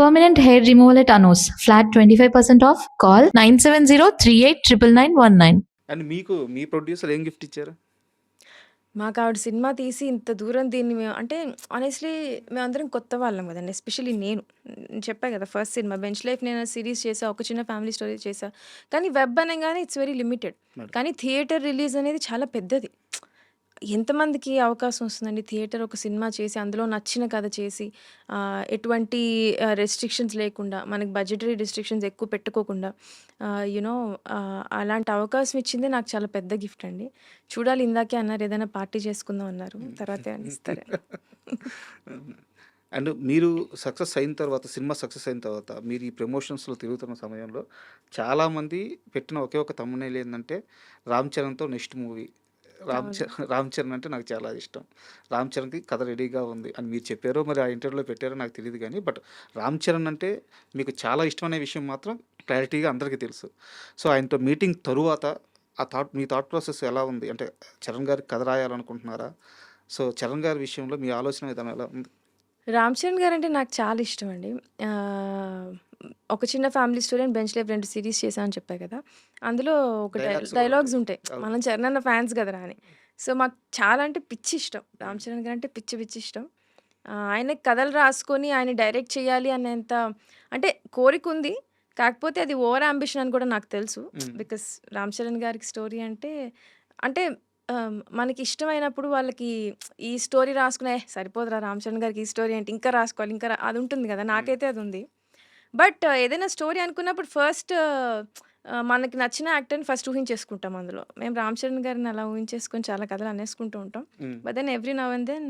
Permanent hair removal at Anos. Flat 25% off. Call 970389919. And మీకు మీ producer ఏం gift ఇచ్చారు? మాకు ఆవిడ సినిమా తీసి ఇంత దూరం దీన్ని మేము అంటే ఆనెస్ట్లీ మేమందరం కొత్త వాళ్ళం కదండి. ఎస్పెషల్లీ నేను చెప్పా కదా, ఫస్ట్ సినిమా బెంచ్ లైఫ్ నేను సిరీస్ చేసా, ఒక చిన్న ఫ్యామిలీ స్టోరీ చేసా. కానీ వెబ్ అనగానే ఇట్స్ వెరీ లిమిటెడ్. మేడం. కానీ థియేటర్ రిలీజ్ అనేది చాలా పెద్దది. ఎంతమందికి అవకాశం వస్తుందండి థియేటర్ ఒక సినిమా చేసి అందులో నచ్చిన కథ చేసి ఎటువంటి రెస్ట్రిక్షన్స్ లేకుండా, మనకి బడ్జెటరీ రెస్ట్రిక్షన్స్ ఎక్కువ పెట్టుకోకుండా యునో అలాంటి అవకాశం ఇచ్చింది నాకు చాలా పెద్ద గిఫ్ట్ అండి. చూడాలి, ఇందాకే అన్నారు ఏదైనా పార్టీ చేసుకుందాం అన్నారు, తర్వాత ఇస్తారు. అండ్ మీరు సినిమా సక్సెస్ అయిన తర్వాత మీరు ఈ ప్రమోషన్స్లో తిరుగుతున్న సమయంలో చాలామంది పెట్టిన ఒకే ఒక తమ్మునేలు ఏంటంటే రామ్ చరణ్తో నెక్స్ట్ మూవీ. రామ్ చరణ్ అంటే నాకు చాలా ఇష్టం. రామ్ చరణ్కి కథ రెడీగా ఉంది అని మీరు చెప్పారో మరి ఆ ఇంటర్వ్యూలో పెట్టారో నాకు తెలియదు, కానీ బట్ రామ్ చరణ్ అంటే మీకు చాలా ఇష్టం అనే విషయం మాత్రం క్లారిటీగా అందరికీ తెలుసు. సో ఆయనతో మీటింగ్ తరువాత మీ థాట్ ప్రాసెస్ ఎలా ఉంది? అంటే చరణ్ గారికి కథ రాయాలనుకుంటున్నారా? సో చరణ్ గారి విషయంలో మీ ఆలోచన విధానం ఎలా ఉంది? రామ్ చరణ్ గారు అంటే నాకు చాలా ఇష్టం అండి. ఒక చిన్న family story and bench life 2 series చేశా అని చెప్పా కదా. అందులో ఒక Dialogues డైలాగ్స్ ఉంటాయి, అవును. మనం చరణ్ అన్న ఫ్యాన్స్ కదరా అని. సో మాకు చాలా అంటే పిచ్చి ఇష్టం రామ్ చరణ్ గారు అంటే, పిచ్చి పిచ్చి ఇష్టం. ఆయనకి కథలు రాసుకొని ఆయన డైరెక్ట్ చేయాలి అనేంత అంటే కోరిక ఉంది. కాకపోతే అది ఓవర్ అంబిషన్ అని కూడా నాకు తెలుసు. బికాస్ రామ్ చరణ్ గారికి స్టోరీ అంటే అంటే మనకి ఇష్టమైనప్పుడు వాళ్ళకి ఈ స్టోరీ రాసుకునే సరిపోదురా రామ్ చరణ్ గారికి ఈ స్టోరీ అంటే ఇంకా రాసుకోవాలి, ఇంకా అది ఉంటుంది కదా. నాకైతే అది ఉంది. బట్ ఏదైనా స్టోరీ అనుకున్నప్పుడు ఫస్ట్ మనకి నచ్చిన యాక్టర్ని ఫస్ట్ ఊహించేసుకుంటాం. అందులో మేము రామ్ చరణ్ గారిని అలా ఊహించేసుకొని చాలా కథలు అనేసుకుంటూ ఉంటాం. But then every now and then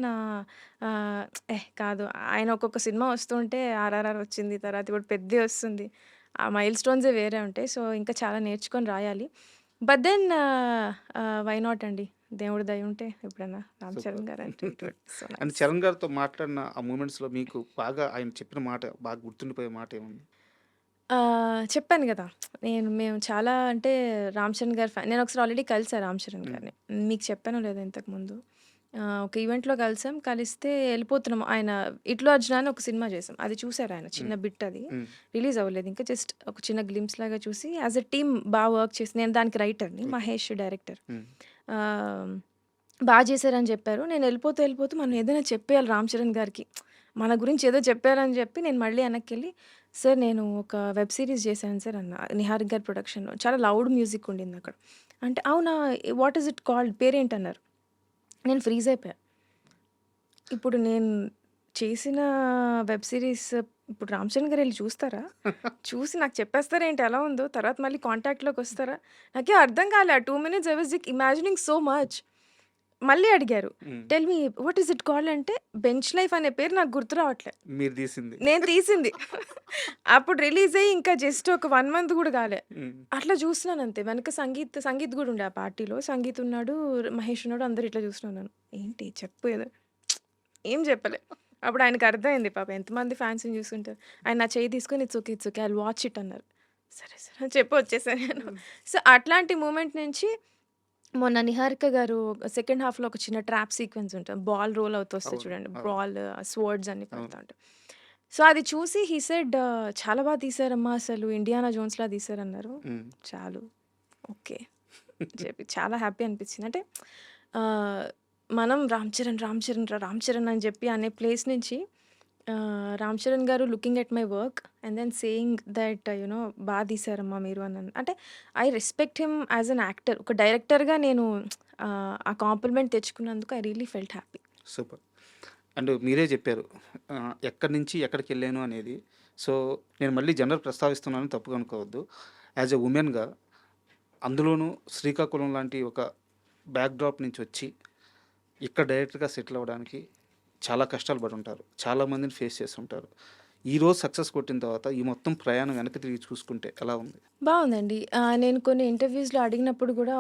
కాదు, ఆయన ఒక్కొక్క సినిమా వస్తుంటే ఆర్ఆర్ఆర్ వచ్చింది, తర్వాత ఇప్పుడు పెద్ద వస్తుంది, ఆ మైల్ స్టోన్సే వేరే ఉంటాయి. సో ఇంకా చాలా నేర్చుకొని రాయాలి. బట్ దెన్ వై నాట్ అండి, దేవుడి దయ ఉంటే ఎప్పుడైనా రామ్ చరణ్ గారు అంటే సో అండ్ చరణ్ గారితో మాట్లాడిన ఆ మూమెంట్స్లో మీకు బాగా ఆయన చెప్పిన మాట బాగా గుర్తుండిపోయే మాట ఏముంది? చెప్పాను గదా, మేము చాలా అంటే రామ్ చరణ్ గారి ఫ్యాన్. నేను ఒకసారి ఆల్రెడీ కలిసా రామ్ చరణ్ గారిని. మీకు చెప్పానో లేదో ఇంతకుముందు. ఒక ఈవెంట్‌లో కలిసాం. కలిస్తే ఎళ్ళిపోతున్నాం. ఆయన 'ఇట్లు అర్జున' అని ఒక సినిమా చేసాం. అది చూసారు ఆయన, చిన్న బిట్ అది. రిలీజ్ అవ్వలేదు ఇంకా, జస్ట్ ఒక చిన్న గ్లింప్స్ లాగా చూసి యాజ్ ఎ టీమ్ వర్క్ చేసి, నేను దానికి రైటర్‌ని, మహేష్ డైరెక్టర్. చేశారని చెప్పారు. నేను వెళ్ళిపోతూ మనం ఏదైనా చెప్పేయాలి రామ్ చరణ్ గారికి, మన గురించి ఏదో చెప్పారని చెప్పి నేను మళ్ళీ వెనక్కెళ్ళి, సార్ నేను ఒక వెబ్ సిరీస్ చేశాను సార్ అన్న, నిహారిక గారి ప్రొడక్షన్‌లో. చాలా లౌడ్ మ్యూజిక్ ఉండింది అక్కడ. అంటే అవునా, వాట్ ఈస్ ఇట్ కాల్డ్, పేరేంటన్నారు. నేను ఫ్రీజ్ అయిపోయా. ఇప్పుడు నేను చేసిన వెబ్ సిరీస్ ఇప్పుడు రామ్ చరణ్ గారు వెళ్ళి చూస్తారా? చూసి నాకు చెప్పేస్తారేంటి ఎలా ఉందో? తర్వాత మళ్ళీ కాంటాక్ట్‌లోకి వస్తారా? నాకేం అర్థం కాలే. ఆ 2 minutes I was imagining so much. మళ్ళీ అడిగారు, tell me what is it called అంటే, బెంచ్ లైఫ్ అనే పేరు నాకు గుర్తు రావట్లే. మీరు తీసింది. నేను తీసింది. అప్పుడు రిలీజ్ అయ్యి ఇంకా జస్ట్ ఒక 1 మంత్ కూడా కాలే. అట్లా చూస్తున్నాను అంతే. వెనక సంగీత్ కూడా ఉండే ఆ పార్టీలో. సంగీత్ ఉన్నాడు, మహేష్ ఉన్నాడు, అందరు ఇట్లా చూస్తున్నాను. ఏంటి చెప్పు ఏదో, ఏం చెప్పలే. అప్పుడు ఆయనకు అర్థమైంది పాపం ఎంతమంది ఫ్యాన్స్ని చూస్తుంటారు. ఆయన నా చేయి తీసుకొని it's okay I watch it అన్నారు. సరే అని చెప్పి వచ్చేసాను నేను. సో అట్లాంటి మూమెంట్ నుంచి మొన్న నిహారిక గారు సెకండ్ హాఫ్లో ఒక చిన్న ట్రాప్ సీక్వెన్స్ ఉంటుంది, బాల్ రోల్ అవుతూ వస్తుంది చూడండి, బాల్ స్వర్డ్స్ అన్ని పడతా ఉంటాయి. సో అది చూసి హీ సెడ్, చాలా బాగా తీసారమ్మా, అసలు ఇండియానా జోన్స్లా తీసారన్నారు. చాలు ఓకే చెప్పి చాలా హ్యాపీ అనిపించింది. అంటే మనం రామ్ చరణ్ అని చెప్పి అనే ప్లేస్ నుంచి రామ్ చరణ్ గారు looking at my work and then saying that you know బాగా తీసారమ్మా మీరు అని. అంటే I respect him as an actor. ఒక డైరెక్టర్గా నేను ఆ కాంప్లిమెంట్ తెచ్చుకున్నందుకు I really felt happy. Super. And మీరే చెప్పారు ఎక్కడి నుంచి ఎక్కడికి వెళ్ళాను అనేది. సో నేను మళ్ళీ జనరల్ ప్రస్తావిస్తున్నాను, తప్పుగా అనుకోవద్దు. యాజ్ ఎ ఉమెన్గా, అందులోనూ శ్రీకాకుళం లాంటి ఒక బ్యాక్డ్రాప్ నుంచి వచ్చి ఇక్కడ డైరెక్ట్గా సెటిల్ అవ్వడానికి చాలా కష్టాలు పడి ఉంటారు, చాలామందిని ఫేస్ చేసి ఉంటారు. ఈరోజు సక్సెస్ కొట్టిన తర్వాత ఈ మొత్తం ప్రయాణం వెనక్కి తిరిగి చూసుకుంటే ఎలా ఉంది? బాగుందండి. నేను కొన్ని ఇంటర్వ్యూస్లో అడిగినప్పుడు కూడా,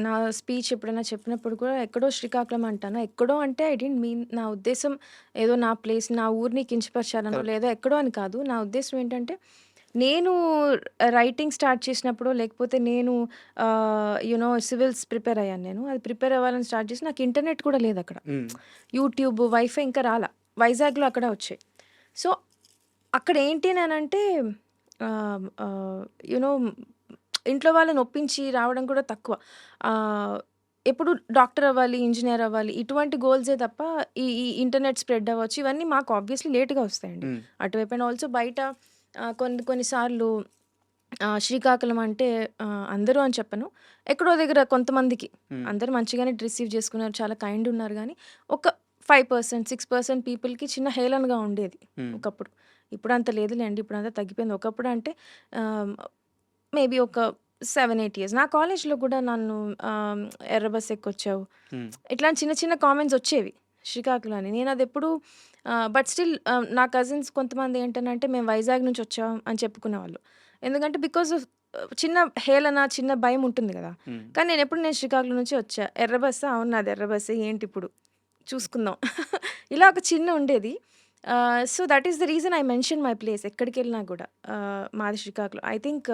నా స్పీచ్ ఎప్పుడైనా చెప్పినప్పుడు కూడా ఎక్కడో శ్రీకాకుళం అంటాను. ఎక్కడో అంటే ఐ డెంట్ మీన్, నా ఉద్దేశం ఏదో నా ప్లేస్, నా ఊరిని కించపరచాలనో Correct. లేదా ఎక్కడో అని కాదు. నా ఉద్దేశం ఏంటంటే, నేను రైటింగ్ స్టార్ట్ చేసినప్పుడు, లేకపోతే నేను యునో సివిల్స్ ప్రిపేర్ అయ్యాను. నేను అది ప్రిపేర్ అవ్వాలని స్టార్ట్ చేసి నాకు ఇంటర్నెట్ కూడా లేదు అక్కడ. యూట్యూబ్, వైఫై ఇంకా రాలా. వైజాగ్లో అక్కడ వచ్చాయి. సో అక్కడ ఏంటి అనంటే ఆహ్, ఆహ్, యూ నో ఇంట్లో వాళ్ళని ఒప్పించి రావడం కూడా తక్కువ. ఆహ్, ఎప్పుడు డాక్టర్ అవ్వాలి, ఇంజినీర్ అవ్వాలి ఇటువంటి గోల్సే తప్ప ఈ ఇంటర్నెట్ స్ప్రెడ్ అవ్వచ్చు ఇవన్నీ మాకు ఆబ్వియస్‌లీ లేట్‌గా వస్తాయండి. హ్మ్. అటువైపు అండ్ ఆల్సో బయట కొన్ని కొన్ని సార్లు శ్రీకాకుళం అంటే అందరూ అని చెప్పను. ఎక్కడో దగ్గర కొంతమందికి హ్మ్. అందరూ మంచిగానే రిసీవ్ చేసుకున్నారు. చాలా కైండ్ ఉన్నారు గానీ, ఒక 5%, 6% పీపుల్‌కి చిన్న హేళనగా ఉండేది హ్మ్. ఒకప్పుడు. ఇప్పుడంత లేదులేండి. ఇప్పుడంతా తగ్గిపోయింది. ఒకప్పుడు అంటే ఆహ్, మేబీ ఒక 7, 8 ఇయర్స్. నా కాలేజ్‌లో కూడా నన్ను ఆహ్, ఎర్ర బస్ ఎక్కొచ్చావు. హ్మ్. ఇట్లాంటి చిన్న చిన్న కామెంట్స్ వచ్చేవి శ్రీకాకుళం అని. నేనదెప్పుడు బట్ స్టిల్ నా కజిన్స్ కొంతమంది ఏంటనంటే, మేము వైజాగ్ నుంచి వచ్చాం అని చెప్పుకునేవాళ్ళు. ఎందుకంటే బికాస్ ఆఫ్ చిన్న హేళన, చిన్న భయం ఉంటుంది గదా! హ్మ్. కానీ నేను శ్రీకాకుళం నుంచి వచ్చా. ఎర్ర బస్సా? అవును నాది ఎర్ర బస్సే ఏంటిప్పుడు చూసుకుందాం. ఇలా ఒక చిన్న ఉండేది. So, that is the reason I mention my place ఎక్కడికెళ్ళినా గూడా. మాది శ్రీకాకుళం. ఐ థింక్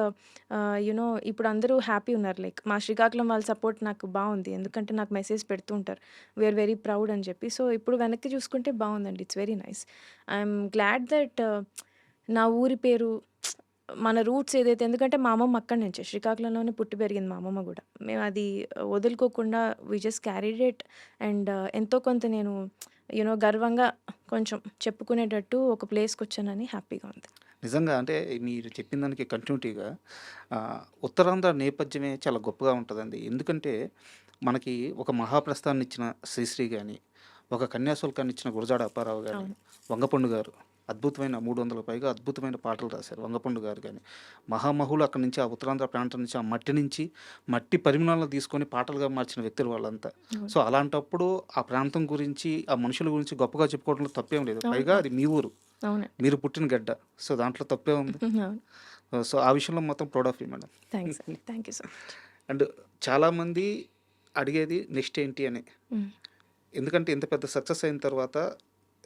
ఇప్పుడు అందరూ హ్యాపీ ఉన్నారు. లైక్ మా శ్రీకాకుళం వాళ్ళ సపోర్ట్ నాకు బావుంది. ఎందుకంటే నాకు మెసేజ్ పెడుతూ ఉంటారు. వి ఆర్ వెరీ ప్రౌడ్ అని చెప్పి. సో, ఇప్పుడు వెనక్కి చూసుకుంటే బావుందండి. It's very nice. I'm glad that నా ఊరి పేరు మన రూట్స్ ఏదైతే ఎందుకంటే మా అమ్మమ్మ అక్కడి నుంచే శ్రీకాకుళంలోనే పుట్టి పెరిగింది మా అమ్మమ్మ గూడా. మేము అది వదులుకోకుండా we just carried it and ఎంతో కొంత నేను గర్వంగా కొంచెం చెప్పుకునేటట్టు ఒక ప్లేస్‌కొచ్చానని హ్యాపీగా ఉంది. నిజంగా అంటే మీరు చెప్పిన దానికి కంటిన్యూటీగా ఉత్తరాంధ్ర నేపథ్యమే చాలా గొప్పగా ఉంటదండి. ఎందుకంటే మనకి ఒక మహాప్రస్థానాన్నిచ్చిన శ్రీశ్రీ గాని, ఒక కన్యాశుల్కాన్నిచ్చిన గురజాడ అప్పారావు గాని, అవును. వంగపండు గారు అద్భుతమైన 300 పైగా అద్భుతమైన పాటలు రాశారు. వంగపండు గారు గాని, మహామహులు అక్కడి నుంచి ఆ ఉత్తరాంధ్ర ప్రాంతం నుంచి ఆ మట్టి నుంచి మట్టి పరిమాణాలను తీసుకొని పాటలుగా మార్చిన వ్యక్తులు వాళ్ళంతా. అవును. సో, అలాంటప్పుడు ఆ ప్రాంతం గురించి, ఆ మనుషుల గురించి గొప్పగా చెప్పుకోవడంలో తప్పేం లేదు. అవును. పైగా అది మీ ఊరు. అవునండి. మీరు పుట్టిన గడ్డ. సో, దాంట్లో తప్పే ఉంది. అవును. సో, ఆ విషయంలో మొత్తం proud of you madam. Thanks అండి. Thank you so much. And చాలామంది అడిగేది నెక్స్ట్ ఏంటి అని. హ్మ్. ఎందుకంటే ఇంత పెద్ద సక్సెస్ అయిన తర్వాత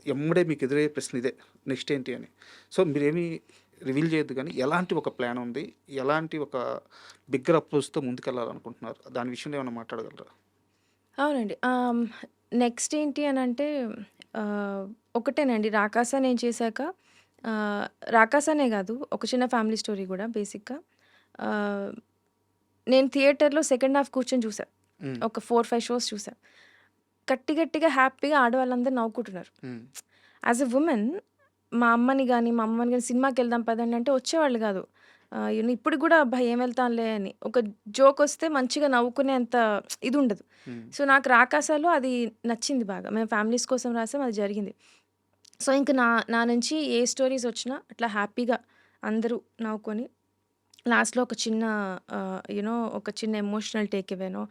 ఎమ్మడే మీకు ఎదురయ్యే ప్రశ్న ఇదే. నెక్స్ట్ ఏంటి అని. సో, మీరేమి రివీల్ చేయొద్దు గానీ, ఎలాంటి ఒక ప్లాన్ ఉంది? ఎలాంటి ఒక బిగ్గర్ అప్రోచ్‌తో ముందుకెళ్ళాలనుకుంటున్నారు? దాని విషయంలో ఏమన్నా మాట్లాడగలరా? అవునండి. నెక్స్ట్ ఏంటి అనంటే ఆహ్, ఒకటేనండి 'రాకాస' నేను చేశాక 'రాకాస' అనే గాదు ఒక చిన్న ఫ్యామిలీ స్టోరీ గూడా బేసిక్‌గా. ఆహ్, నేను థియేటర్‌లో సెకండ్ హాఫ్ కూర్చొని చూసా. హ్మ్. ఒక 4, 5 షోస్ చూసా. గట్టిగా హ్యాపీగా ఆడవాళ్ళందరూ నవ్వుకుంటున్నారు. హ్మ్. యాస్ ఎ వుమెన్ మా అమ్మని గాని, మా అమ్మని గాని సినిమాకెళ్దాం పదండి అంటే వచ్చేవాళ్ళు గాదు. ఇప్పటికి గూడా అబ్బా! ఏం వెళ్తాంలే అని. ఒక జోకొస్తే మంచిగా నవ్వుకునేంత ఇదుండదు. హ్మ్. సో, నాకు 'రాకాస'లో అది నచ్చింది బాగా. మేము ఫ్యామిలీస్ కోసం రాసాం. అది జరిగింది. సో, ఇంక నా నా నుంచి ఏ స్టోరీసొచ్చినా అట్లా హ్యాపీగా అందరూ నవ్వుకొని లాస్ట్‌లో ఒక చిన్న ఒక చిన్న ఎమోషనల్ టేక్ అవేనో